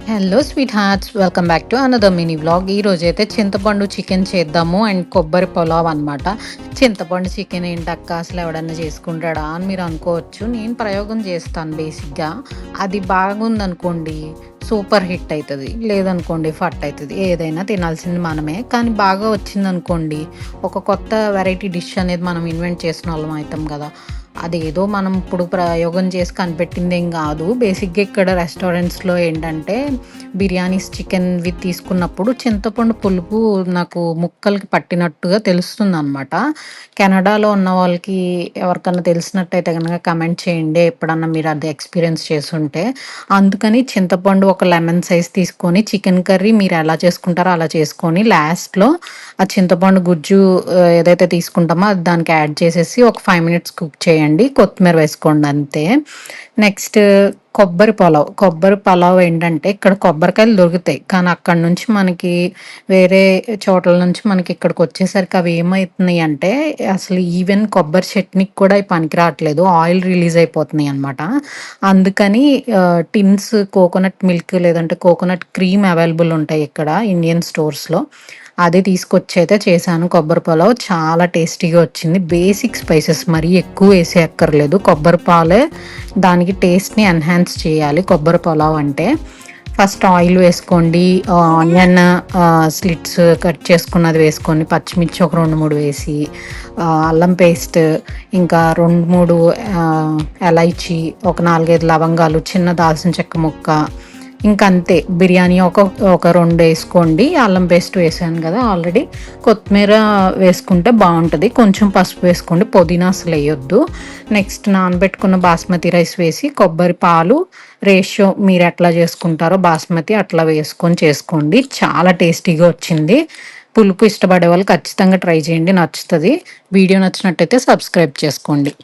Hello sweet hearts, welcome back to another mini vlog. ఈ రోజైతే చింతపండు చికెన్ చేద్దాము అండ్ కొబ్బరి పులావ్ అనమాట. చింతపండు చికెన్ ఏంటక్క, అసలు ఎవడన్నా చేసుకుంటాడా అని మీరు అనుకోవచ్చు. నేను ప్రయోగం చేస్తాను బేసిక్గా. అది బాగుందనుకోండి సూపర్ హిట్ అవుతుంది, లేదనుకోండి ఫట్ అవుతుంది. ఏదైనా తినాల్సింది మనమే, కానీ బాగా వచ్చిందనుకోండి ఒక కొత్త వెరైటీ డిష్ అనేది మనం ఇన్వెంట్ చేసిన వాళ్ళం అవుతాం కదా. అదేదో మనం ఇప్పుడు ప్రయోగం చేసి కనిపెట్టిందేం కాదు. బేసిక్గా ఇక్కడ రెస్టారెంట్స్లో ఏంటంటే బిర్యానీస్ చికెన్వి తీసుకున్నప్పుడు చింతపండు పులుపు నాకు ముక్కలకి పట్టినట్టుగా తెలుస్తుంది అనమాట. కెనడాలో ఉన్న వాళ్ళకి ఎవరికన్నా తెలిసినట్టయితే కనుక కమెంట్ చేయండి, ఎప్పుడన్నా మీరు అది ఎక్స్పీరియన్స్ చేసుంటే. అందుకని చింతపండు ఒక లెమన్ సైజ్ తీసుకొని చికెన్ కర్రీ మీరు ఎలా చేసుకుంటారో అలా చేసుకొని లాస్ట్లో ఆ చింతపండు గుజ్జు ఏదైతే తీసుకుంటామో అది దానికి యాడ్ చేసేసి ఒక 5 మినిట్స్ కుక్ చేయండి. కొత్తిమీర వేసుకోండి అంతే. నెక్స్ట్ కొబ్బరి పలావ్ ఏంటంటే ఇక్కడ కొబ్బరికాయలు దొరుకుతాయి, కానీ అక్కడ నుంచి మనకి వేరే చోట్ల నుంచి మనకి ఇక్కడికి వచ్చేసరికి అవి ఏమవుతున్నాయి అంటే అసలు ఈవెన్ కొబ్బరి చట్నీకి కూడా అవి పనికి రావట్లేదు, ఆయిల్ రిలీజ్ అయిపోతున్నాయి అనమాట. అందుకని టిన్స్ కోకోనట్ మిల్క్ లేదంటే కోకోనట్ క్రీమ్ అవైలబుల్ ఉంటాయి ఇక్కడ ఇండియన్ స్టోర్స్లో. అది తీసుకొచ్చి అయితే చేశాను కొబ్బరి పులావ్. చాలా టేస్టీగా వచ్చింది. బేసిక్ స్పైసెస్ మరీ ఎక్కువ వేసే అక్కర్లేదు, కొబ్బరి పాలే దానికి టేస్ట్ని ఎన్హాన్స్ చేయాలి కొబ్బరి పులావ్ అంటే. ఫస్ట్ ఆయిల్ వేసుకోండి, ఆనియన్ స్లిట్స్ కట్ చేసుకున్నది వేసుకొని, పచ్చిమిర్చి ఒక 2-3 వేసి, అల్లం పేస్ట్, ఇంకా 2-3 ఎలైచి, ఒక 4-5 లవంగాలు, చిన్న దాల్చిన చెక్క ముక్క, ఇంకంతే. బిర్యానీ ఒక 2 వేసుకోండి. అల్లం పేస్ట్ వేసాను కదా ఆల్రెడీ. కొత్తిమీర వేసుకుంటే బాగుంటుంది. కొంచెం పసుపు వేసుకోండి, పుదీనా అసలు వేయొద్దు. నెక్స్ట్ నానబెట్టుకున్న బాస్మతి రైస్ వేసి, కొబ్బరి పాలు రేషియో మీరు ఎట్లా చేసుకుంటారో బాస్మతి అట్లా వేసుకొని చేసుకోండి. చాలా టేస్టీగా వచ్చింది. పులుపు ఇష్టపడే వాళ్ళు ఖచ్చితంగా ట్రై చేయండి, నచ్చుతుంది. వీడియో నచ్చినట్టయితే సబ్స్క్రైబ్ చేసుకోండి.